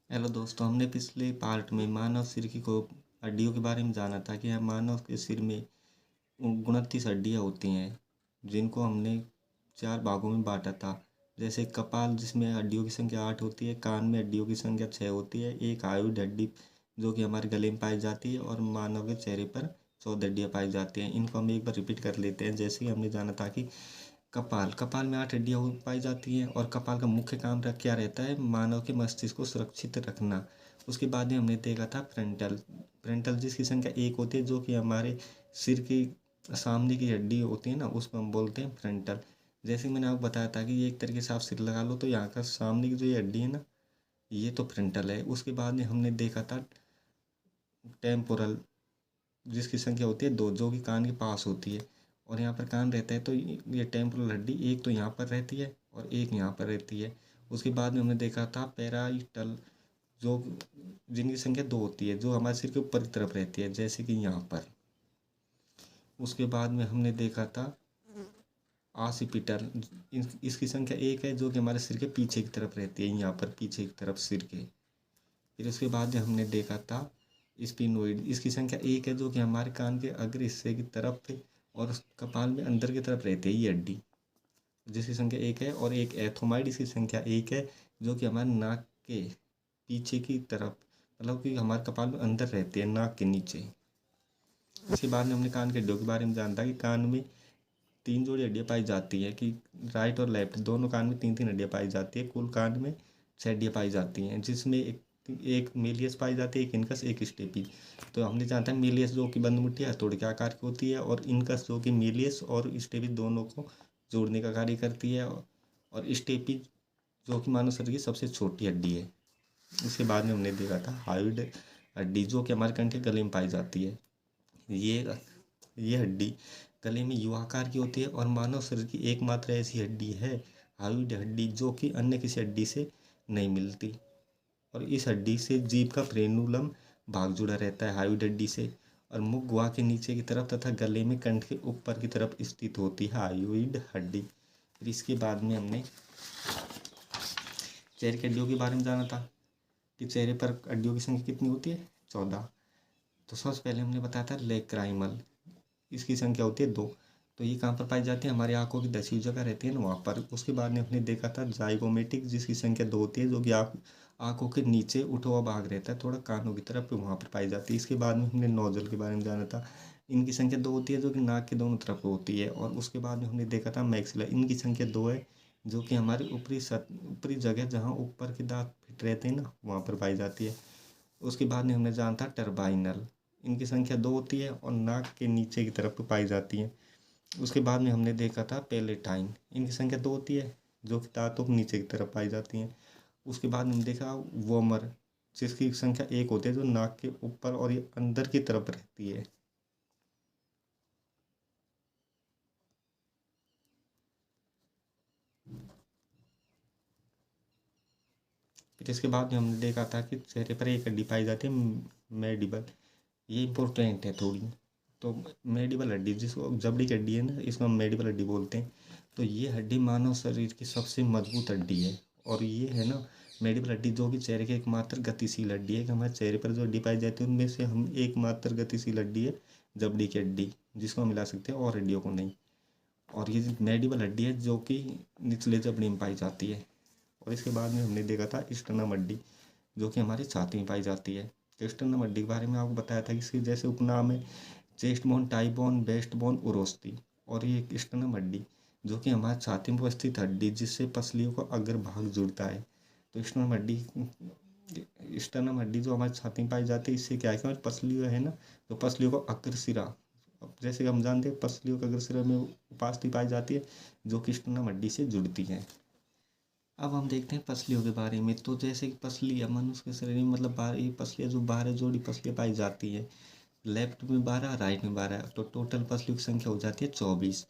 Hello दोस्तों, हमने पिछले पार्ट में मानव सिर की को हड्डियों के बारे में जाना था कि मानव के सिर में 29 हड्डियाँ होती हैं, जिनको हमने 4 भागों में बांटा था। जैसे कपाल, जिसमें हड्डियों की संख्या 8 होती है, कान में हड्डियों की संख्या 6 होती है, एक हायोइड हड्डी जो कि हमारे गले में पाई जाती है, और मानव के चेहरे पर 14 हड्डियाँ पाई जाती हैं। इनको हम एक बार रिपीट कर लेते हैं। जैसे ही हमने जाना था कि कपाल कपाल में 8 हड्डियाँ पाई जाती हैं, और कपाल का मुख्य काम क्या रहता है? मानव के मस्तिष्क को सुरक्षित रखना। उसके बाद में हमने देखा था फ्रंटल फ्रंटल जिसकी संख्या 1 होती है, जो कि हमारे सिर की सामने की हड्डी होती है ना, उसको हम बोलते हैं फ्रंटल। जैसे मैंने आपको बताया था कि ये एक तरीके से आप सिर लगा लो तो यहाँ का सामने की जो ये हड्डी है ना, ये तो फ्रंटल है। उसके बाद में हमने देखा था टेम्पोरल, जिसकी संख्या होती है 2, जो कि कान के पास होती है, और यहाँ पर कान रहता है। तो ये टेम्पोरल हड्डी एक तो यहाँ पर रहती है और एक यहाँ पर रहती है। उसके बाद में हमने देखा था पैराइटल, जो जिनकी संख्या 2 होती है, जो हमारे सिर के ऊपर की तरफ रहती है, जैसे कि यहाँ पर। उसके बाद में हमने देखा था आसिपिटल, इसकी संख्या 1 है, जो कि हमारे सिर के पीछे की तरफ रहती है, यहाँ पर पीछे की तरफ सिर के। फिर उसके बाद में हमने देखा था स्पिनोइड, इसकी संख्या 1 है, जो कि हमारे कान के अग्र हिस्से की तरफ थे और कपाल में अंदर की तरफ रहती है ये हड्डी, जिसकी संख्या 1 है। और एक एथोमाइड, इसकी संख्या 1 है, जो कि हमारे नाक के पीछे की तरफ, मतलब कि हमारे कपाल में अंदर रहती है, नाक के नीचे। इसके बाद में हमने कान के हड्डियों के बारे में जाना था कि कान में 3 जोड़ी हड्डियाँ पाई जाती है, कि राइट और लेफ्ट दोनों कान में 3-3 हड्डियाँ पाई जाती है। कुल कान में 6 हड्डियाँ पाई जाती हैं, जिसमें एक मेलियस पाई जाती है, एक इनकस, एक स्टेपी। तो हमने जाना था मेलियस जो कि बंद मुट्ठी हथौड़े के आकार की होती है, और इनकस जो कि मेलियस और स्टेपी दोनों को जोड़ने का कार्य करती है, और स्टेपी जो कि मानव शरीर की सबसे छोटी हड्डी है। उसके बाद में हमने देखा था हायोइड हड्डी, जो कि हमारे कंठ के गले में पाई जाती है। ये हड्डी गले में यू आकार की होती है, और मानव शरीर की एकमात्र ऐसी हड्डी है हायोइड हड्डी, जो कि अन्य किसी हड्डी से नहीं मिलती। और इस हड्डी से जीभ का फ्रेनुलम भाग जुड़ा रहता है हायोइड हड्डी से, और मुख गुहा के नीचे की तरफ तथा गले में कंठ के ऊपर की तरफ स्थित होती है हायोइड हड्डी। फिर इसके बाद में हमने चेहरे की हड्डियों के बारे में जाना था कि चेहरे पर हड्डियों की संख्या कितनी होती है? 14। तो सबसे पहले हमने बताया था लेक्राइमल, इसकी संख्या होती है 2। तो ये कहाँ पर पाई जाती है? हमारी आंखों की दसवीं जगह रहती है ना, वहाँ पर। उसके बाद में हमने देखा था जाइगोमेटिक, जिसकी संख्या 2 होती है, जो कि आंखों के नीचे उठा हुआ भाग रहता है, थोड़ा कानों की तरफ, वहाँ पर पाई जाती है। इसके बाद में हमने नोजल के बारे में जाना था, इनकी संख्या 2 होती है, जो कि नाक के दोनों तरफ होती है। और उसके बाद में हमने देखा था मैक्सिला, इनकी संख्या 2 है, जो कि हमारी ऊपरी जगह, जहाँ ऊपर के दांत फिट रहते हैं ना, वहाँ पर पाई जाती है। उसके बाद में हमने जाना था टर्बाइनल, इनकी संख्या 2 होती है और नाक के नीचे की तरफ पाई जाती है। उसके बाद में हमने देखा था पेलेटाइन, इनकी संख्या 2 होती है, जो कि दांतों के नीचे की तरफ पाई जाती हैं। उसके बाद में हमने देखा वोमर, जिसकी संख्या 1 होती है, जो नाक के ऊपर और ये अंदर की तरफ रहती है। फिर इसके बाद में हमने देखा था कि चेहरे पर एक हड्डी पाई जाती है, मैडिबल। ये इम्पोर्टेंट है थोड़ी। तो मैडिबल हड्डी, जिसको जबड़ी की हड्डी है ना, इसको हम मैडिबल हड्डी बोलते हैं। तो ये हड्डी मानव शरीर की सबसे मजबूत हड्डी है, और ये है ना मैडिबल हड्डी, जो कि चेहरे की एकमात्र गतिशील हड्डी है। कि हमारे चेहरे पर जो हड्डी पाई जाती है, उनमें से हम एकमात्र गतिशील हड्डी है जबड़ी की हड्डी, जिसको हम मिला सकते हैं और हड्डियों को नहीं। और ये मैडिबल हड्डी है, जो कि निचले जबड़े में पाई जाती है। और इसके बाद में हमने देखा था स्टर्नम हड्डी, जो कि हमारी छाती में पाई जाती है। तो स्टर्नम हड्डी के बारे में आपको बताया था कि इसके जैसे उपनाम है chest bone, tie bone, waist bone, उरोस्ती। और ये एक स्टर्नम हड्डी, जो कि हमारी छाती में उपस्थित हड्डी, जिससे पसलियों का अग्र भाग जुड़ता है। तो स्टर्नम हड्डी जो हमारी छाती में पाई जाती है, इससे क्या है कि हमारी पसलियों है ना, तो पसलियों को अग्रशिरा, अब जैसे कि हम जानते हैं पसलियों का अग्रशिरा में उपास्थि पाई जाती है, जो कि स्टर्नम हड्डी से जुड़ती है। अब हम देखते हैं पसलियों के बारे में। तो जैसे कि पसलियाँ मनुष्य के शरीर में, मतलब 12 पसलियाँ, जो 12 जोड़ी पसलियाँ पाई जाती है, लेफ्ट में 12, राइट में 12, तो टोटल पसलियों की संख्या हो जाती है 24।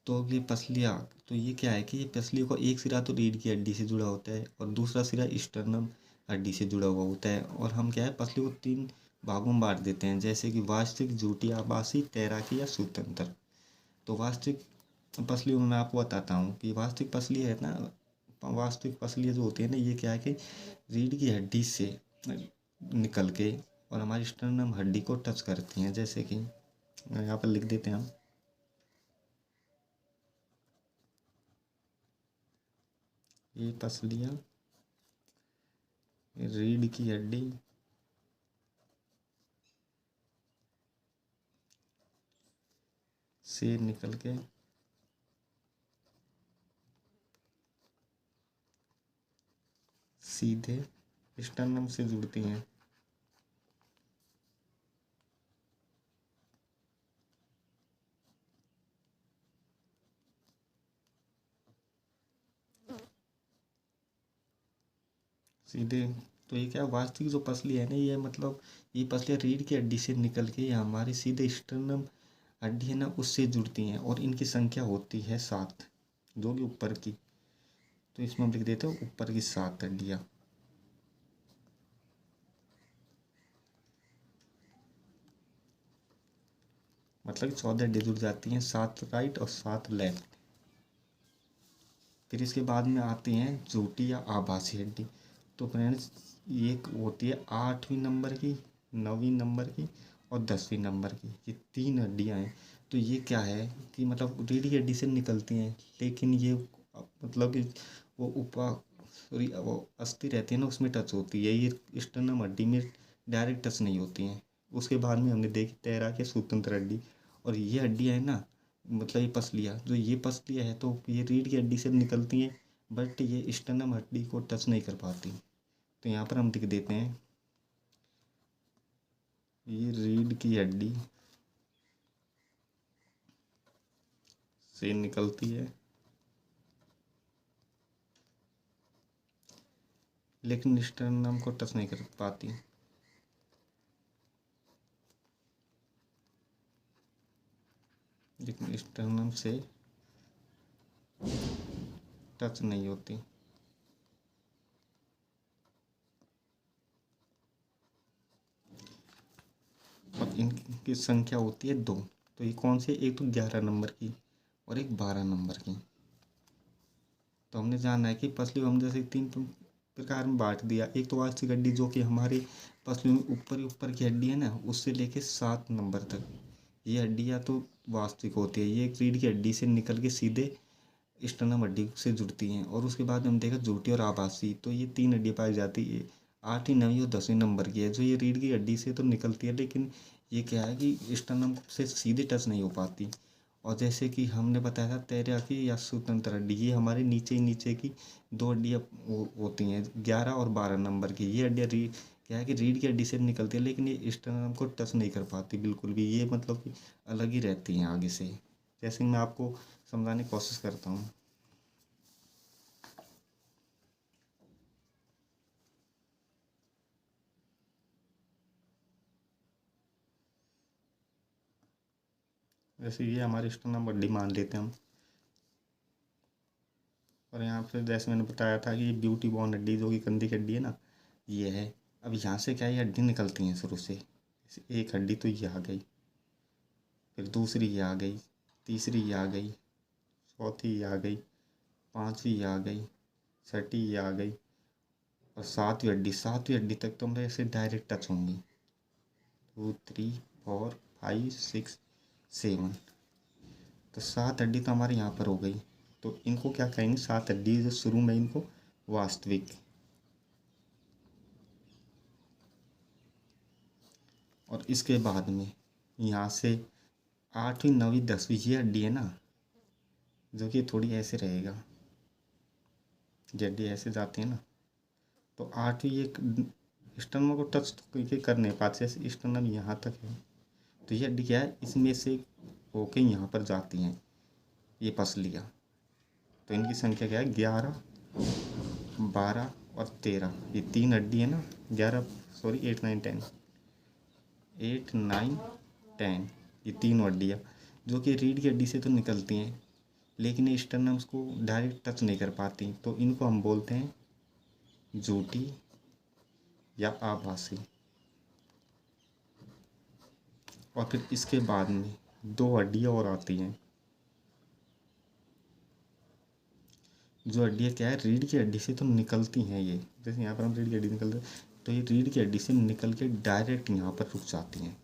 तो अब ये पसलियाँ, तो ये क्या है कि ये पसलियों का एक सिरा तो रीढ़ की हड्डी से जुड़ा होता है, और दूसरा सिरा स्टर्नम हड्डी से जुड़ा हुआ होता है। और हम क्या है, पसलियों को 3 भागों में बांट देते हैं, जैसे कि वास्तविक, झूठी, आभासी, तैराकी या स्वतंत्र। तो वास्तविक पसलियों में मैं आपको बताता हूँ कि वास्तविक पसली है ना, वास्तविक पसलियाँ जो होती है ना, ये क्या है कि रीढ़ की हड्डी से निकल के और हमारी स्टर्नम हड्डी को टच करती हैं। जैसे कि यहाँ पर लिख देते हैं हम, ये पसलियाँ रीढ़ की हड्डी से निकल के सीधे स्टर्नम से जुड़ती हैं। सीधे, तो ये क्या वास्तविक जो पसली है ना, ये मतलब ये पसलियाँ रीढ़ की हड्डी से निकल के हमारे सीधे स्टर्नम हड्डी है ना उससे जुड़ती हैं, और इनकी संख्या होती है 7, जो कि ऊपर की। तो इसमें हम लिख देते हैं ऊपर की 7 हड्डियाँ। मतलब कि 14 हड्डी जुड़ जाती हैं, 7 राइट और 7 लेफ्ट। फिर इसके बाद में आती हैं झूठी या आभासी हड्डी। तो फ्रेंड्स, ये होती है 8वीं नंबर की, 9वीं नंबर की और 10वीं नंबर की, ये 3 हड्डियाँ हैं। तो ये क्या है कि मतलब रीढ़ की हड्डी से निकलती हैं, लेकिन ये मतलब कि वो सॉरी वो अस्थि रहती है ना, उसमें टच होती है, ये स्टर्नम हड्डी में डायरेक्ट टच नहीं होती हैं। उसके बाद में हमने देखी तैराकी स्वतंत्र हड्डी, और ये हड्डियाँ है ना, मतलब ये पसलियाँ, जो ये पसलियाँ है तो ये रीढ़ की हड्डी से निकलती हैं, बट ये स्टर्नम हड्डी को टच नहीं कर पाती। तो यहाँ पर हम लिख देते हैं, ये रीढ़ की हड्डी से निकलती है, लेकिन स्टर्नम को टच नहीं कर पाती। लेकिन स्टर्नम से टच नहीं होती। और इनकी संख्या होती है 2। तो ये कौन सी, एक तो 11 नंबर की और एक 12 नंबर की। तो हमने जाना है कि पसली हम जैसे 3 प्रकार में बांट दिया। एक तो वास्तविक हड्डी, जो कि हमारी पसली में ऊपर की हड्डी है ना, उससे लेके 7 नंबर तक ये हड्डियाँ तो वास्तविक होती है। ये रीढ़ की हड्डी से निकल के सीधे स्टर्नम हड्डी से जुड़ती हैं। और उसके बाद हम देखा झूठी और आभासी, तो ये 3 हड्डी पाई जाती है, 8वीं 9वीं और 10वीं नंबर की है, जो ये रीढ़ की हड्डी से तो निकलती है, लेकिन ये क्या है कि स्टर्नम से सीधे टच नहीं हो पाती। और जैसे कि हमने बताया था तैराकी या स्वतंत्र हड्डी, ये हमारे नीचे ही नीचे की 2 हड्डियाँ होती हैं, 11 और 12 नंबर की। ये हड्डियाँ क्या है कि रीढ़ की हड्डी से निकलती है, लेकिन ये स्टर्नम को टच नहीं कर पाती बिल्कुल भी, ये मतलब कि अलग ही रहती हैं आगे से। जैसे मैं आपको समझाने की कोशिश करता हूँ। जैसे ये हमारी स्टर्नम हड्डी मान लेते हैं हम, और यहाँ पे जैसे मैंने बताया था कि ये ब्यूटी बोन हड्डी, जो कि कंधी की हड्डी है ना, ये है। अब यहाँ से क्या, ये हड्डी निकलती हैं शुरू से। एक हड्डी तो ये आ गई, फिर दूसरी ये आ गई, तीसरी ये आ गई, चौथी ये आ गई, पांचवी ये आ गई, छठी ये आ गई, और सातवीं हड्डी तक तो हम ऐसे डायरेक्ट टच होंगी। 2 3 4 5 6 7, तो 7 हड्डी तो हमारे यहाँ पर हो गई। तो इनको क्या कहेंगे, 7 हड्डी जो शुरू में, इनको वास्तविक। और इसके बाद में यहाँ से 8वीं 9वीं 10वीं ये हड्डी है ना, जो कि थोड़ी ऐसे रहेगा, ये हड्डी ऐसे जाती है ना, तो 8वीं एक स्टर्नम को टच कर नहीं पाते, जैसे स्टर्नम यहाँ तक है, तो ये हड्डी क्या है, इसमें से होके यहाँ पर जाती हैं ये पसलियाँ। तो इनकी संख्या क्या है, 11 12 और 13, ये 3 हड्डी है ना, 11 सॉरी 8 9 10, 8 9 10, ये 3 हड्डियाँ जो कि रीढ़ की हड्डी से तो निकलती हैं, लेकिन ये स्टर्नम्स को डायरेक्ट टच नहीं कर पाती। तो इनको हम बोलते हैं झूठी या आभासी। और फिर इसके बाद में 2 हड्डियाँ और आती हैं, जो हड्डियाँ क्या है, रीढ़ की हड्डी से तो निकलती हैं ये, जैसे यहाँ पर हम रीढ़ की हड्डी निकल रहे, तो ये रीढ़ की हड्डी से निकल के डायरेक्ट यहाँ पर रुक जाती हैं,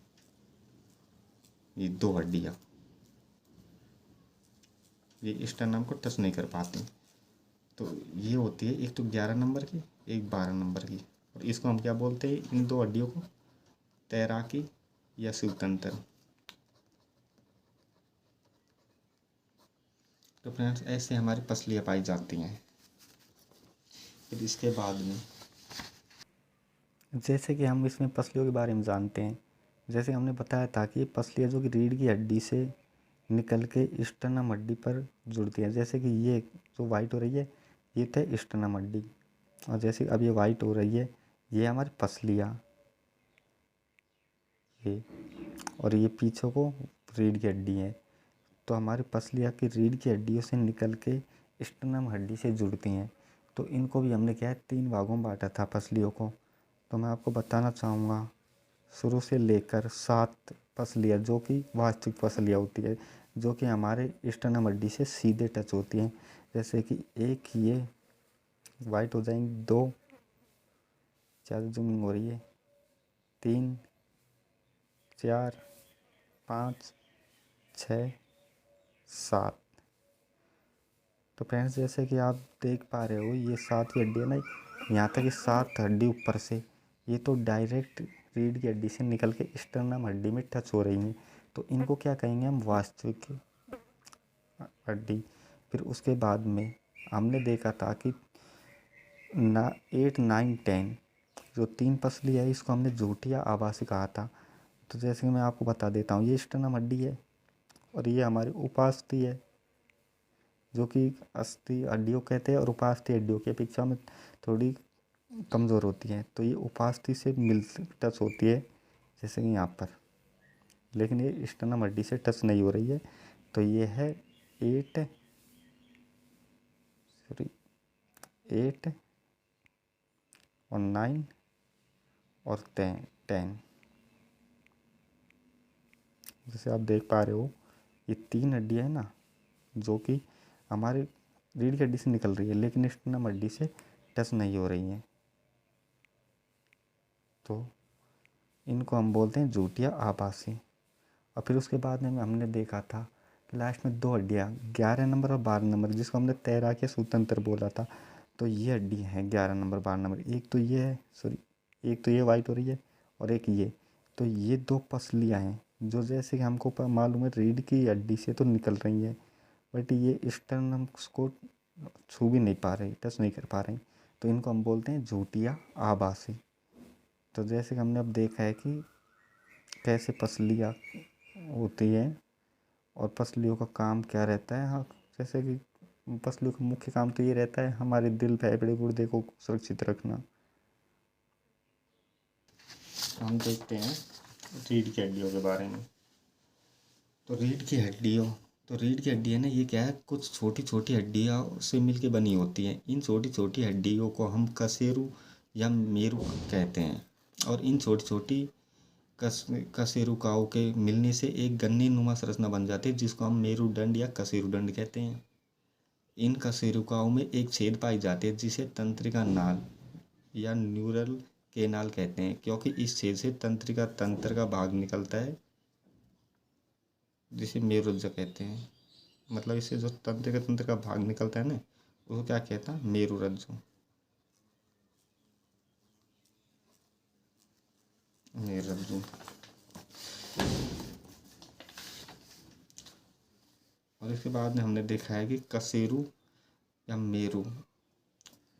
ये दो हड्डियाँ, ये स्टर्नम को टच नहीं कर पाती। तो ये होती है एक तो 11 नंबर की, एक 12 नंबर की, और इसको हम क्या बोलते हैं, इन दो हड्डियों को, तैराकी या शिवतंत्र। तो फ्रेंड्स ऐसे हमारी पसलियाँ पाई जाती हैं। फिर इसके बाद में जैसे कि हम इसमें पसलियों के बारे में जानते हैं, जैसे हमने बताया था कि ये पसलियाँ जो कि रीढ़ की हड्डी से निकल के स्टर्नम हड्डी पर जुड़ती है। जैसे कि ये जो वाइट हो रही है ये तो स्टर्नम हड्डी, और जैसे अब ये वाइट हो रही है ये हमारी पसलियाँ, ये, और ये पीछे को रीढ़ की हड्डी है। तो हमारी पसलियाँ की रीढ़ की हड्डियों से निकल के स्टर्नम हड्डी से जुड़ती हैं। तो इनको भी हमने क्या है 3 भागों में बांटा था पसलियों को। तो मैं आपको बताना चाहूँगा शुरू से लेकर 7 पसलियाँ जो कि वास्तविक पसलियाँ होती है, जो कि हमारे स्टर्नम हड्डी से सीधे टच होती हैं। जैसे कि एक ये वाइट हो जाएंगी, 2 ज़्यादा जूमिंग हो रही है, 3 4 5 6 7। तो फ्रेंड्स जैसे कि आप देख पा रहे हो ये 7वीं हड्डी है ना, यहाँ तक ये 7 हड्डी ऊपर से ये तो डायरेक्ट रीढ़ की हड्डी से निकल के स्टर्नम हड्डी में टच हो रही हैं। तो इनको क्या कहेंगे हम, वास्तविक हड्डी। फिर उसके बाद में हमने देखा था कि 8 9 10 जो 3 पसली है इसको हमने झूठी या आभासी कहा था। तो जैसे कि मैं आपको बता देता हूँ, ये स्टर्नम हड्डी है और ये हमारी उपास्थि है, जो कि अस्थि हड्डियों कहते हैं, और उपास्थि हड्डियों की अपेक्षा में थोड़ी कमज़ोर होती है। तो ये उपास्थि से मिल टच होती है जैसे कि यहाँ पर, लेकिन ये स्टर्नम हड्डी से टच नहीं हो रही है। तो ये है 8 और 9 और 10। जैसे आप देख पा रहे हो ये 3 हड्डियाँ हैं ना, जो कि हमारे रीढ़ की हड्डी से निकल रही है लेकिन स्टर्नम हड्डी से टच नहीं हो रही हैं। तो इनको हम बोलते हैं झूठी या आभासी। और फिर उसके बाद में हमने देखा था कि लास्ट में 2 हड्डियाँ 11 नंबर और 12 नंबर, जिसको हमने तैराकी या सूत्रतंत्र बोला था। तो ये हड्डी हैं 11 नंबर 12 नंबर, एक तो ये है, सॉरी, एक तो ये वाइट हो रही है और एक ये। तो ये 2 पसलियाँ हैं जो जैसे कि हमको मालूम है रीढ़ की हड्डी से तो निकल रही है, बट ये स्टर्नम को छू भी नहीं पा रही, टच नहीं कर पा रही। तो इनको हम बोलते हैं झूठी या आभासी। तो जैसे कि हमने अब देखा है कि कैसे पसलियाँ होती है और पसलियों का काम क्या रहता है। हाँ, जैसे कि पसलियों का मुख्य काम तो ये रहता है हमारे दिल फेफड़े गुर्दे को सुरक्षित रखना। हम देखते हैं रीढ़ की हड्डियों के बारे में। तो रीढ़ की हड्डी है ना, ये क्या है, कुछ छोटी छोटी हड्डियाँ से मिलके बनी होती हैं। इन छोटी छोटी हड्डियों को हम कशेरु या मेरु कहते हैं, और इन छोटी छोटी कशेरुकाओं के मिलने से एक गन्ने नुमा संरचना बन जाती है, जिसको हम मेरुदंड या कशेरुदंड कहते हैं। इन कशेरुकाओं में एक छेद पाई जाती है जिसे तंत्रिका नाल या न्यूरल केनाल कहते हैं, क्योंकि इस छेद से तंत्रिका तंत्र का भाग निकलता है जिसे मेरुरज्जु कहते हैं। मतलब इससे जो तंत्रिका तंत्र का भाग निकलता है ना, उसको क्या कहता है, मेरुरज्जु। मेरुरज्जु। और इसके बाद में हमने देखा है कि कशेरु या मेरु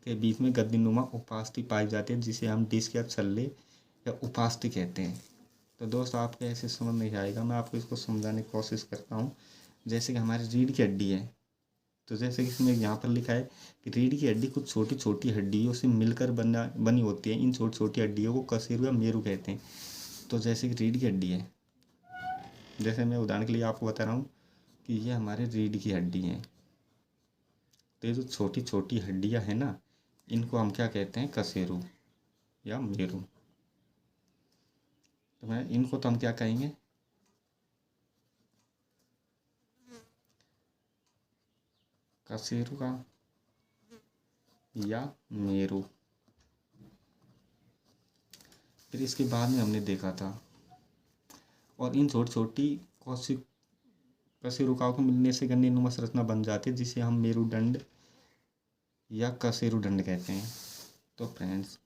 के बीच में गद्दीनुमा उपास्थि पाई जाती है, जिसे हम डिस्क या छल्ले या उपास्थि कहते हैं। तो दोस्त आपके ऐसे समझ नहीं आएगा, मैं आपको इसको समझाने की कोशिश करता हूँ। जैसे कि हमारी रीढ़ की हड्डी है, तो जैसे कि इसमें यहाँ पर लिखा है कि रीढ़ की हड्डी कुछ छोटी छोटी हड्डियों से मिलकर बनी होती है। इन छोटी छोटी हड्डियों को कशेरु या मेरु कहते हैं। तो जैसे कि रीढ़ की हड्डी है, जैसे मैं उदाहरण के लिए आपको बता रहा हूँ कि ये हमारे रीढ़ की हड्डी है। तो ये जो छोटी छोटी हड्डियाँ हैं ना, इनको हम क्या कहते हैं, कशेरु या मेरु। तो मैं इनको तो हम क्या कहेंगे, कशेरुका या मेरू। फिर इसके बाद में हमने देखा था, और इन छोटी छोटी कशेरुकाओं के मिलने से गणिनुमा संरचना बन जाती है, जिसे हम मेरुदंड या कशेरुदंड कहते हैं। तो फ्रेंड्स,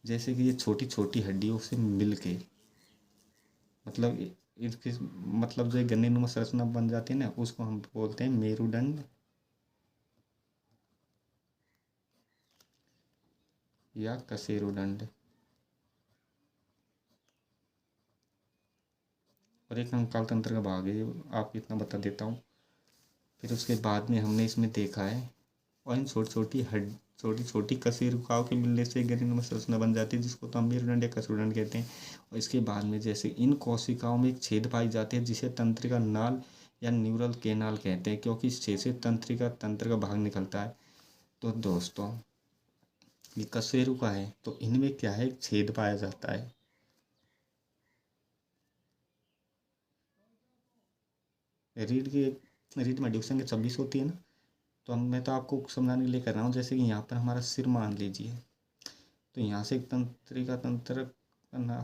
जैसे कि ये छोटी छोटी हड्डियों से मिल के मतलब इसके मतलब जो गणिनुमा संरचना बन जाती है ना, उसको हम बोलते हैं मेरुदंड या कशेरुदंड। और एक कंकाल तंत्र का भाग है, आपको इतना बता देता हूँ। फिर उसके बाद में हमने इसमें देखा है, और इन छोटी छोटी कशेरुकाओं के मिलने से गणिनुमा संरचना बन जाती है, जिसको तो हम मेरुदंड या कशेरुदंड कहते हैं। और इसके बाद में जैसे इन कोशिकाओं में एक छेद पाई जाती है, जिसे तंत्रिका नाल या न्यूरल केनाल कहते हैं, क्योंकि इस छेद से तंत्रिका तंत्र का भाग निकलता है। तो दोस्तों, ये कशेरुका है, तो इनमें क्या है, एक छेद पाया जाता है। रीढ़ में डिवीजन के 26 होती है ना, तो मैं तो आपको समझाने के लिए कर रहा हूँ। जैसे कि यहाँ पर हमारा सिर मान लीजिए, तो यहाँ से एक तंत्रिका तंत्र ना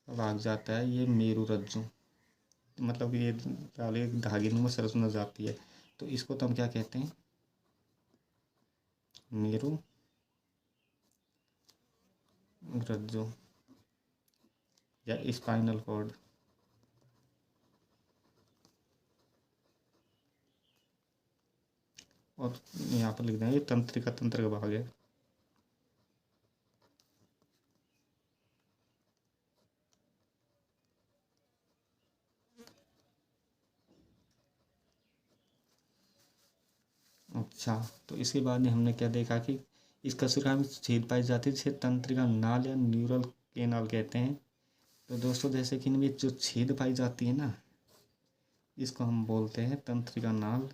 भाग जाता है, ये मेरुरज्जु, मतलब ये एक धागेनुमा संरचना जाती है। तो इसको तो हम क्या कहते हैं, मेरुरज्जु या स्पाइनल कॉर्ड। और यहाँ पर लिख देंगे तंत्रिका तंत्र का भाग है। अच्छा, तो इसके बाद में हमने क्या देखा कि इस कशेरुका में छेद पाई जाती है, जिसे तंत्रिका नाल या न्यूरल केनाल कहते हैं। तो दोस्तों, जैसे कि इनमें जो छेद पाई जाती है ना, इसको हम बोलते हैं तंत्रिका नाल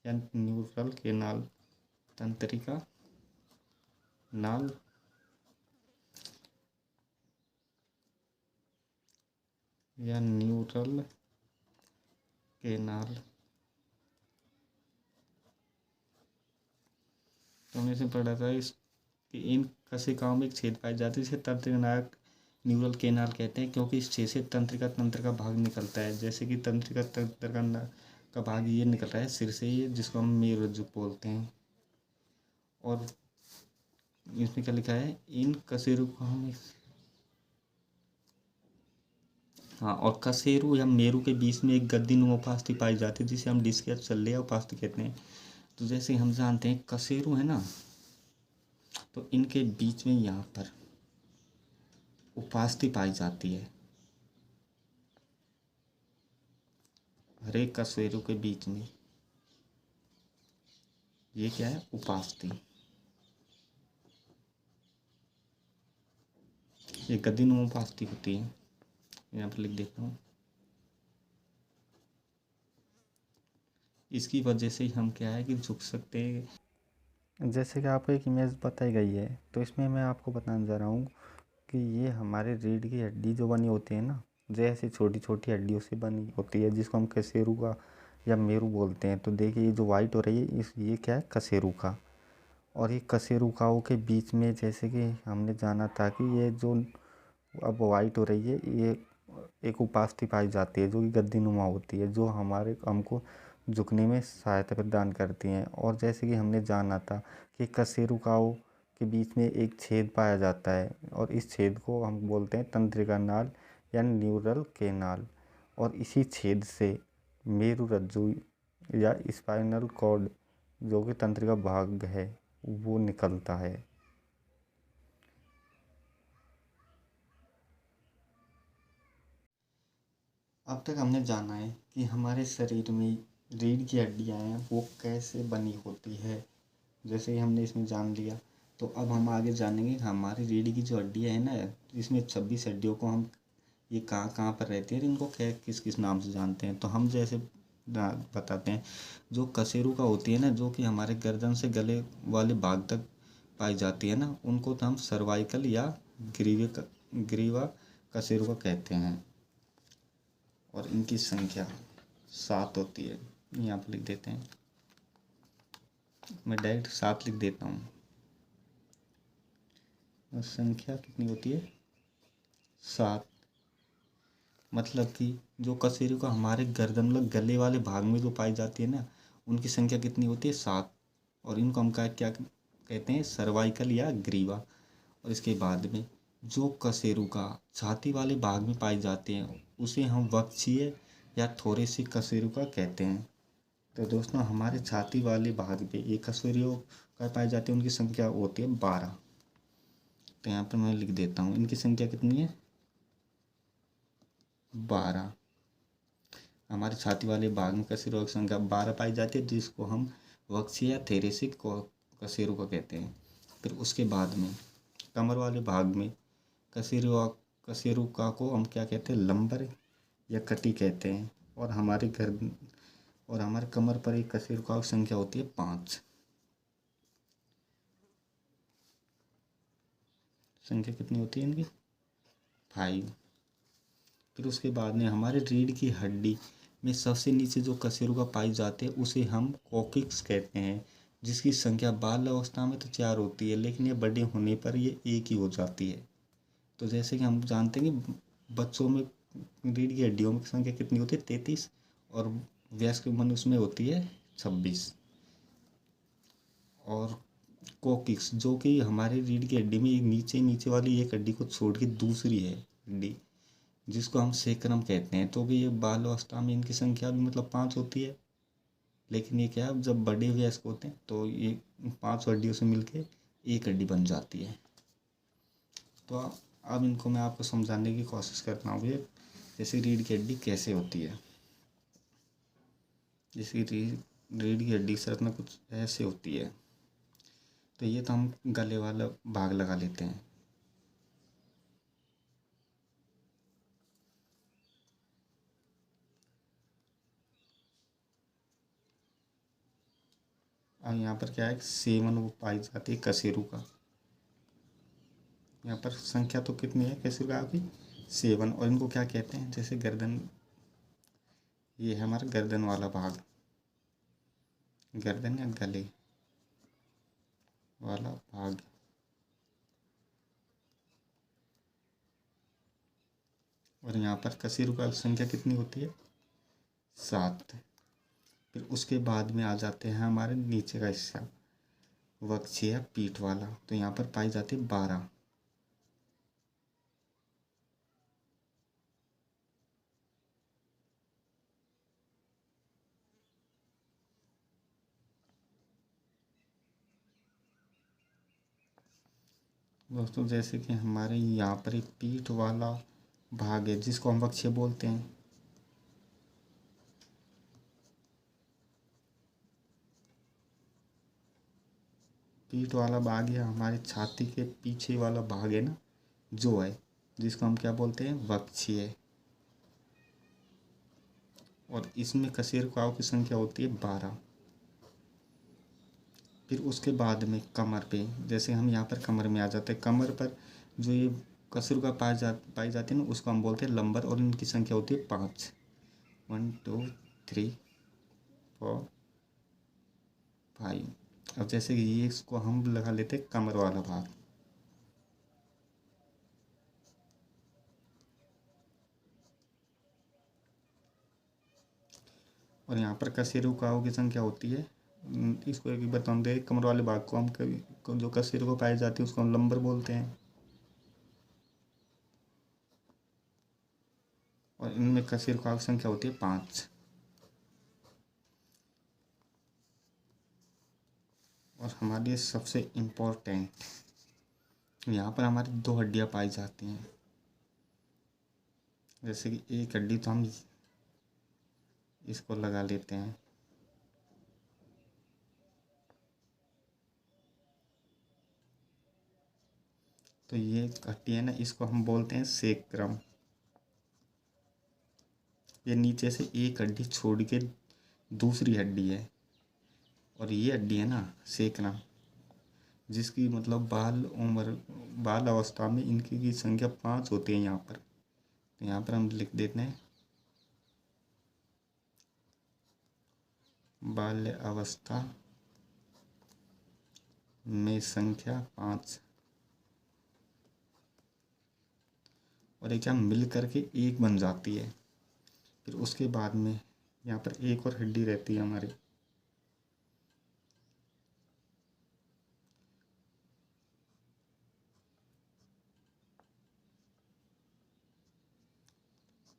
या न्यूरल केनाल। तंत्रिका नाल या न्यूरल केनाल। तो हमने इसे पढ़ा था कि इन कशिकाओं में एक छेद पाई जाती है, जिसे तंत्रिका नाल न्यूरल केनाल कहते हैं, क्योंकि इस छेद से तंत्रिका तंत्र का भाग निकलता है। जैसे कि तंत्रिका तंत्र का भाग ये निकल रहा है सिर से, ये जिसको हम मेरुरज्जु बोलते हैं। और इसमें क्या लिखा है, इन कशेरुकाओं में, हाँ, और कशेरु या मेरु के बीच में एक गद्दीनुमा उपास्थि पाई जाती है, जिसे हम डिस्क या छल्ले या उपास्थि कहते हैं। तो जैसे हम जानते हैं कशेरु है ना, तो इनके बीच में यहाँ पर उपास्थि पाई जाती है। हर एक कशेरु के बीच में ये क्या है, उपास्थि। ये गद्दीनुमा उपास्थि होती है, यहाँ पर लिख देता हूँ। इसकी वजह से ही हम क्या है कि झुक सकते हैं। जैसे कि आपको एक इमेज बताई गई है, तो इसमें मैं आपको बताने जा रहा हूँ कि ये हमारे रीढ़ की हड्डी जो बनी होती है ना, जैसे छोटी छोटी हड्डियों से बनी होती है, जिसको हम कशेरुका या मेरू बोलते हैं। तो देखिए, ये जो वाइट हो रही है, ये क्या है, कशेरुका। और ये कशेरुकाओं के बीच में, जैसे कि हमने जाना था कि ये जो अब वाइट हो रही है, ये एक उपास्थि पाई जाती है, जो कि गद्दीनुमा होती है, जो हमको झुकने में सहायता प्रदान करती हैं। और जैसे कि हमने जाना था कि कशेरुकाओं के बीच में एक छेद पाया जाता है, और इस छेद को हम बोलते हैं तंत्रिका नाल या न्यूरल केनाल। और इसी छेद से मेरुरज्जु या स्पाइनल कॉर्ड, जो कि तंत्रिका भाग है, वो निकलता है। अब तक हमने जाना है कि हमारे शरीर में रीढ़ की हड्डियाँ हैं, वो कैसे बनी होती है। जैसे ही हमने इसमें जान लिया, तो अब हम आगे जानेंगे कि हमारी रीढ़ की जो हड्डियाँ हैं ना, इसमें 26 हड्डियों को हम, ये कहाँ कहाँ पर रहती है, इनको क्या किस किस नाम से जानते हैं। तो हम जैसे बताते हैं, जो कशेरुका होती है ना, जो कि हमारे गर्दन से गले वाले भाग तक पाई जाती है ना, उनको तो हम सर्वाइकल या ग्रीवा कशेरुका कहते हैं। और इनकी संख्या 7 होती है, यहाँ पर लिख देते हैं। मैं डायरेक्ट 7 लिख देता हूँ। और संख्या कितनी होती है? 7। मतलब कि जो कशेरुक हमारे गर्दन मतलब गले वाले भाग में जो पाई जाती है ना, उनकी संख्या कितनी होती है? 7। और इनको हम क्या कहते हैं? सर्वाइकल या ग्रीवा। और इसके बाद में जो कशेरुका छाती वाले भाग में पाए जाते हैं उसे हम वक्षीय या थोरेसिक कशेरुका कहते हैं। तो दोस्तों हमारे छाती वाले भाग पे एक कशेरुका पाए जाते हैं, उनकी संख्या होती है 12। तो यहाँ पर मैं लिख देता हूँ, इनकी संख्या कितनी है? 12। हमारे छाती वाले भाग में कशेरुका की संख्या 12 पाई जाती है, जिसको हम वक्षीय या थेरेसिक कशेरुका कहते हैं। फिर उसके बाद में कमर वाले भाग में कशेरुका को हम क्या कहते हैं? लंबर या कटी कहते हैं। और हमारे कमर पर एक कशेरुका की संख्या होती है 5। संख्या कितनी होती है इनकी? 5। फिर उसके बाद में हमारे रीढ़ की हड्डी में सबसे नीचे जो कशेरुका पाई जाते हैं उसे हम कोकिक्स कहते हैं, जिसकी संख्या बाल अवस्था में तो 4 होती है, लेकिन ये बड़े होने पर ये 1 ही हो जाती है। तो जैसे कि हम जानते हैं कि बच्चों में रीढ़ की हड्डियों की संख्या कितनी होती है? 33। और वयस्क मनुष्य में होती है 26। और कोकिक्स जो कि हमारे रीढ़ की हड्डी में नीचे वाली एक हड्डी को छोड़ के दूसरी है हड्डी, जिसको हम सेक्रम कहते हैं। तो भी ये बाल अवस्था में इनकी संख्या भी मतलब 5 होती है, लेकिन ये क्या है, जब बड़े वयस्क होते हैं तो ये 5 हड्डियों से मिलके एक हड्डी बन जाती है। तो अब इनको मैं आपको समझाने की कोशिश करता हूँ। ये जैसे रीढ़ की हड्डी कैसे होती है। जैसे रीढ़ की हड्डी संरचना कुछ ऐसे होती है। तो ये तो हम गले वाला भाग लगा लेते हैं। और यहाँ पर क्या है? सेवन वो पाई जाती है कशेरुका। यहाँ पर संख्या तो कितनी है कशेरुका की? 7। और इनको क्या कहते हैं? जैसे गर्दन, ये है हमारा गर्दन वाला भाग, गर्दन या गले वाला भाग। और यहाँ पर कशेरुका की संख्या कितनी होती है? 7। फिर उसके बाद में आ जाते हैं हमारे नीचे का हिस्सा, वक्षीय पीठ वाला। तो यहाँ पर पाई जाती है 12। दोस्तों जैसे कि हमारे यहाँ पर एक पीठ वाला भाग है जिसको हम वक्षीय बोलते हैं। पीठ वाला भाग या हमारे छाती के पीछे वाला भाग है ना, जो है, जिसको हम क्या बोलते हैं? वक्षीय। और इसमें कशेरुकाओं की संख्या होती है 12। फिर उसके बाद में कमर पे, जैसे हम यहाँ पर कमर में आ जाते हैं, कमर पर जो ये कशेरुका पाई जाती है ना, उसको हम बोलते हैं लंबर। और इनकी संख्या होती है 5। 1 2 3 4 5। अब जैसे कि ये इसको हम लगा लेते हैं कमर वाला भाग। और यहाँ पर कशेरुकाओं की संख्या होती है, इसको एक बता दे, कमर वाले भाग को हम कभी जो कशेरुका पाई जाती है उसको हम लंबर बोलते हैं। और इनमें कशेरुकाओं की संख्या होती है 5। और हमारे लिए सबसे इम्पोर्टेंट, यहाँ पर हमारी 2 हड्डियाँ पाई जाती हैं। जैसे कि एक हड्डी तो हम इसको लगा लेते हैं, तो ये हड्डी है ना, इसको हम बोलते हैं सेक्रम। ये नीचे से एक हड्डी छोड़ के दूसरी हड्डी है। और ये हड्डी है ना सेक्रम, जिसकी मतलब बाल अवस्था में इनकी की संख्या 5 होती है यहाँ पर। तो यहाँ पर हम लिख देते हैं बाल्य अवस्था में संख्या 5 और ये क्या मिल करके एक बन जाती है। फिर उसके बाद में यहाँ पर एक और हड्डी रहती है हमारी,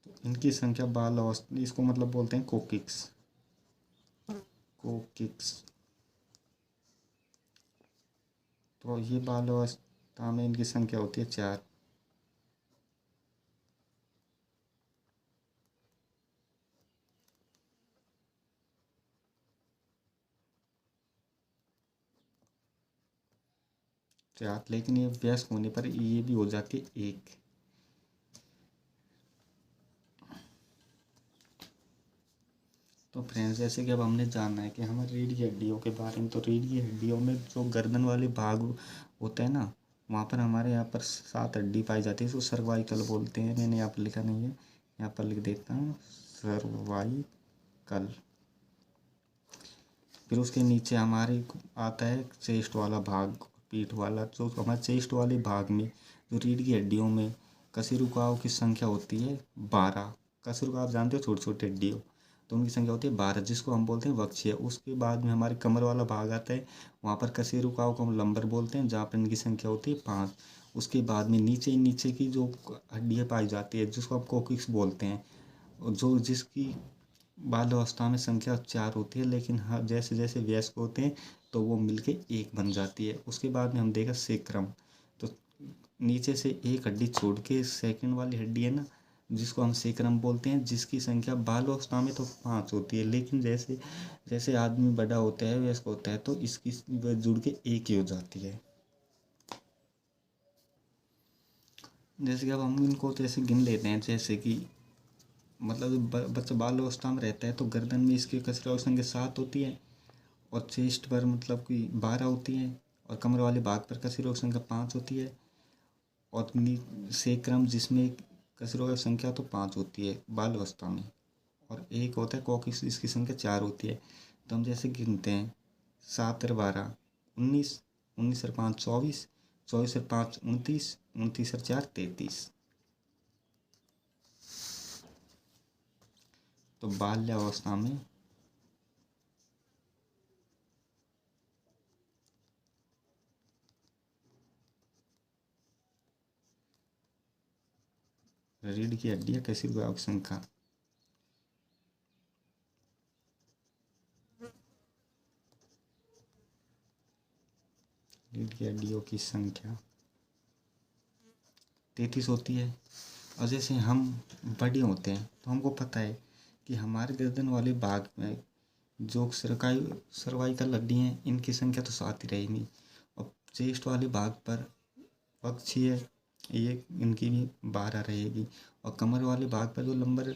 तो इनकी संख्या बाल अवस्था, इसको मतलब बोलते हैं कोकिक्स। कोकिक्स तो ये बाल अवस्था में इनकी संख्या होती है 4। लेकिन ये वयस्क होने पर ये भी हो जाती है 1। तो फ्रेंड्स, जैसे कि अब हमने जाना है कि हमारी रीढ़ की हड्डियों के बारे में, तो रीढ़ की हड्डियों में जो गर्दन वाले भाग होते हैं ना, वहाँ पर हमारे यहाँ पर 7 हड्डी पाई जाती है, इसको सर्वाइकल बोलते हैं। मैंने यहाँ पर लिखा नहीं है, यहाँ पर लिख देता हूँ सर्वाइकल। फिर उसके नीचे हमारे आता है चेस्ट वाला भाग, पीठ वाला। जो हमारे चेस्ट वाले भाग में जो रीढ़ की हड्डियों में कशेरुकाओं की संख्या होती है 12। कशेरुका आप जानते हो, छोटी छोटी हड्डियों, तो उनकी संख्या होती है 12, जिसको हम बोलते हैं वक्षीय। उसके बाद में हमारे कमर वाला भाग आता है, वहाँ पर कशेरुकाओं को हम लंबर बोलते हैं, जहाँ पर इनकी संख्या होती है 5। उसके बाद में नीचे नीचे की जो हड्डियाँ पाई जाती है, जिसको हम कोकिक्स बोलते हैं, जो जिसकी बाल अवस्था में संख्या 4 होती है, लेकिन हाँ जैसे जैसे वयस्क होते हैं तो वो मिलके 1 बन जाती है। उसके बाद में हम देखा सेक्रम, तो नीचे से एक हड्डी छोड़ के सेकंड वाली हड्डी है ना, जिसको हम सेक्रम बोलते हैं, जिसकी संख्या बाल अवस्था में तो 5 होती है, लेकिन जैसे जैसे आदमी बड़ा होता है, वयस्क होता है, तो इसकी जुड़ के 1 ही हो जाती है। जैसे कि अब हम इनको जैसे गिन लेते हैं, जैसे कि मतलब बच्चा बाल अवस्था में रहता है तो गर्दन में इसकी कसरत संख्या 7 होती है, और चेस्ट पर मतलब कि 12 होती है, और कमर वाले भाग पर कसरों की संख्या 5 होती है, और सेक्रम जिसमें कसरों की संख्या तो 5 होती है बाल अवस्था में, और एक होता है कॉकिक्स, इसकी संख्या 4 होती है। तो हम जैसे गिनते हैं 7 और 12 19, 19 और 5 24, 24 और 5 29, 29 और 4 33। तो बाल्यावस्था में रीढ़ की हड्डियाँ कैसी हुआ संख्या, रीढ़ की हड्डियों की संख्या 33 होती है। और जैसे हम बड़े होते हैं तो हमको पता है कि हमारे गर्दन वाले भाग में जो सर्वाइकल हड्डी हैं, इनकी संख्या तो 7 ही रहेगी, और चेस्ट वाले भाग पर पक्षीय ये इनकी भी 12 रहेगी, और कमर वाले भाग पर जो लंबर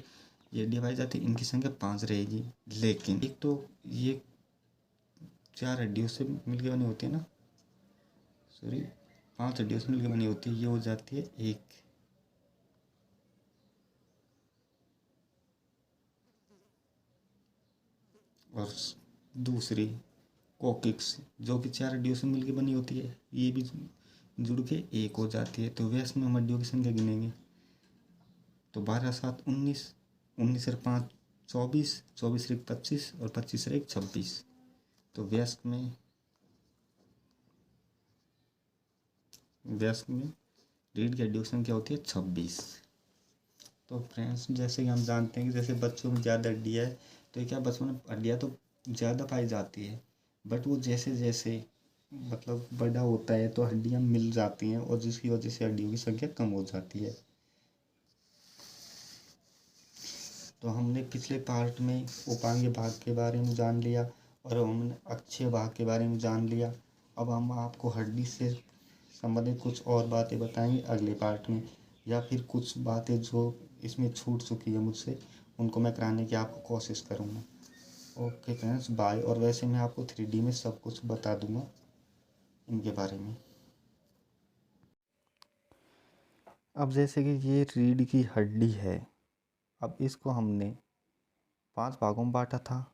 ये हड्डियाँ पाई जाती है, इनकी संख्या 5 रहेगी। लेकिन एक तो ये 4 हड्डियों से मिलकर बनी होती है ना, सॉरी 5 हड्डियों से मिलकर बनी होती है, ये हो जाती है 1। और दूसरी कोकिक्स जो कि 4 हड्डियों से मिलकर बनी होती है, ये भी जुड़ के 1 हो जाती है। तो वैसे में हम हड्डियों की संख्या गिनेंगे तो 12 7 19, 19 और 5 24, 24 और 1 25, और 25 और 1 26। तो वयस्क में रीढ़ की हड्डियों की संख्या होती है 26। तो फ्रेंड्स, जैसे कि हम जानते हैं कि जैसे बच्चों में ज़्यादा हड्डियाँ है, तो क्या बच्चों में हड्डियाँ तो ज़्यादा पाई जाती है, बट वो जैसे जैसे मतलब बड़ा होता है तो हड्डियाँ मिल जाती हैं, और जिसकी वजह से हड्डियों की संख्या कम हो जाती है। तो हमने पिछले पार्ट में उपांग भाग के बारे में जान लिया, और हमने अक्षीय भाग के बारे में जान लिया। अब हम आपको हड्डी से संबंधित कुछ और बातें बताएंगे अगले पार्ट में, या फिर कुछ बातें जो इसमें छूट चुकी है मुझसे, उनको मैं कराने की आपको कोशिश करूँगा। Okay friends, bye. और वैसे मैं आपको 3D में सब कुछ बता दूँगा इनके बारे में। अब जैसे कि ये रीढ़ की हड्डी है, अब इसको हमने 5 भागों में बांटा था।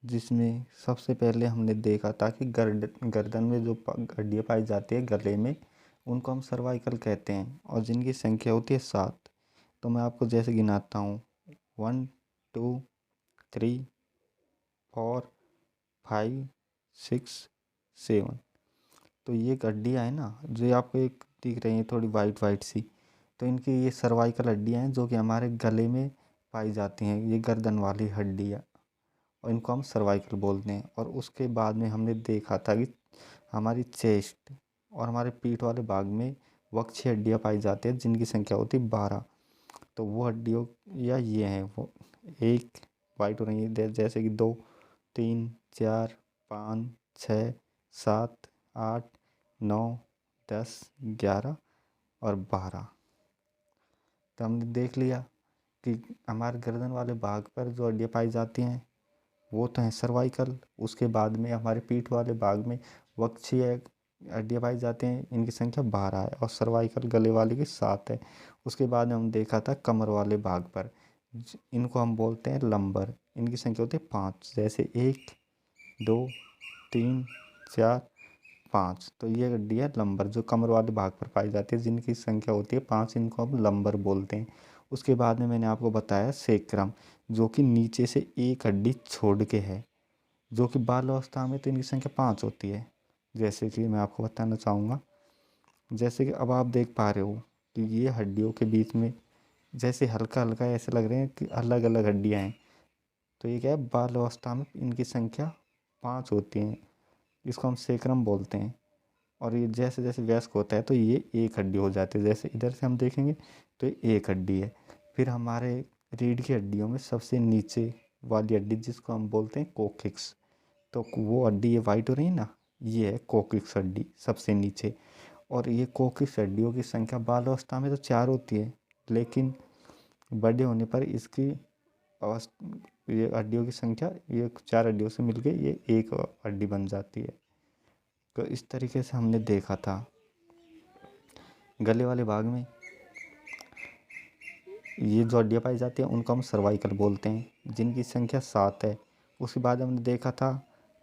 जिसमें सबसे पहले हमने देखा था कि गर्दन में जो हड्डियाँ पाई जाती है गले में, उनको हम सर्वाइकल कहते हैं और जिनकी संख्या होती है 7। तो मैं आपको जैसे गिनाता हूँ 1 2 3 4 5 6 7। तो ये हड्डियाँ हैं ना जो ये आपको एक दिख रही हैं थोड़ी वाइट वाइट सी, तो इनकी ये सर्वाइकल हड्डियाँ हैं जो कि हमारे गले में पाई जाती हैं, ये गर्दन वाली हड्डियाँ, और इनको हम सर्वाइकल बोलते हैं। और उसके बाद में हमने देखा था कि हमारी चेस्ट और हमारे पीठ वाले भाग में वक्षीय हड्डियाँ पाई जाती हैं जिनकी संख्या होती है 12। तो वो हड्डियों या ये हैं वो, एक वाइट हो रही है जैसे कि 2 3 4 5 6 7 8 9 10 11 और 12। तो हमने देख लिया कि हमारे गर्दन वाले भाग पर जो हड्डियाँ पाई जाती हैं वो तो हैं सर्वाइकल। उसके बाद में हमारे पीठ वाले भाग में वक्षीय हड्डियाँ पाई जाती हैं, इनकी संख्या 12 है, और सर्वाइकल गले वाले की 7 है। उसके बाद में हम देखा था कमर वाले भाग पर, इनको हम बोलते हैं लंबर, इनकी संख्या होती है 5, जैसे 1 2 3 4 5। तो ये हड्डी है लंबर जो कमर वाले भाग पर पाई जाती है जिनकी संख्या होती है 5, इनको हम लंबर बोलते हैं। उसके बाद में मैंने आपको बताया सेक्रम, जो कि नीचे से एक हड्डी छोड़ के है, जो कि बाल अवस्था में तो इनकी संख्या 5 होती है। जैसे कि मैं आपको बताना चाहूँगा, जैसे कि अब आप देख पा रहे हो कि ये हड्डियों के बीच में जैसे हल्का हल्का ऐसे लग रहे हैं कि अलग अलग हड्डियाँ हैं। तो ये क्या है, बाल अवस्था में इनकी संख्या 5 होती हैं, इसको हम सेक्रम बोलते हैं। और ये जैसे जैसे वयस्क होता है तो ये एक हड्डी हो जाती है, जैसे इधर से हम देखेंगे तो ये एक हड्डी है। फिर हमारे रीढ़ की हड्डियों में सबसे नीचे वाली हड्डी जिसको हम बोलते हैं कोकिक्स, तो वो हड्डी ये वाइट हो रही है ना, ये है कोकिक्स हड्डी सबसे नीचे। और ये कोकिक्स हड्डियों की संख्या बाल अवस्था में तो 4 होती है, लेकिन बड़े होने पर इसकी ये हड्डियों की संख्या ये 4 हड्डियों से मिलके ये एक हड्डी बन जाती है। तो इस तरीके से हमने देखा था गले वाले भाग में ये जो हड्डियाँ पाई जाती हैं उनको हम सर्वाइकल बोलते हैं जिनकी संख्या 7 है। उसके बाद हमने देखा था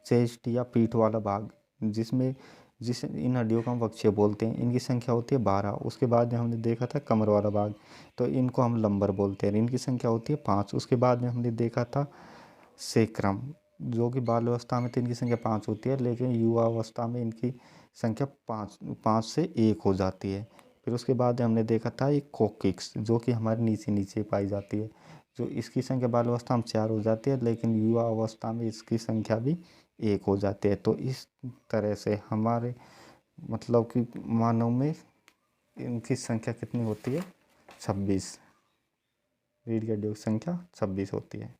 चेस्ट या पीठ वाला भाग, जिस इन हड्डियों को हम वक्षीय बोलते हैं, इनकी संख्या होती है 12। उसके बाद में हमने देखा था कमर वाला भाग, तो इनको हम लंबर बोलते हैं, इनकी संख्या होती है 5। उसके बाद में हमने देखा था सेक्रम, जो कि बाल अवस्था में तो इनकी संख्या 5 होती है, लेकिन युवा अवस्था में इनकी संख्या 5 से 1 हो जाती है। फिर उसके बाद हमने देखा था एक कोकिक्स, जो कि हमारे नीचे नीचे पाई जाती है, जो इसकी संख्या बाल अवस्था में 4 हो जाती है, लेकिन युवा अवस्था में इसकी संख्या भी 1 हो जाती है। तो इस तरह से हमारे मतलब कि मानव में इनकी संख्या कितनी होती है, 26। रीढ़ की हड्डियों की संख्या 26 होती है।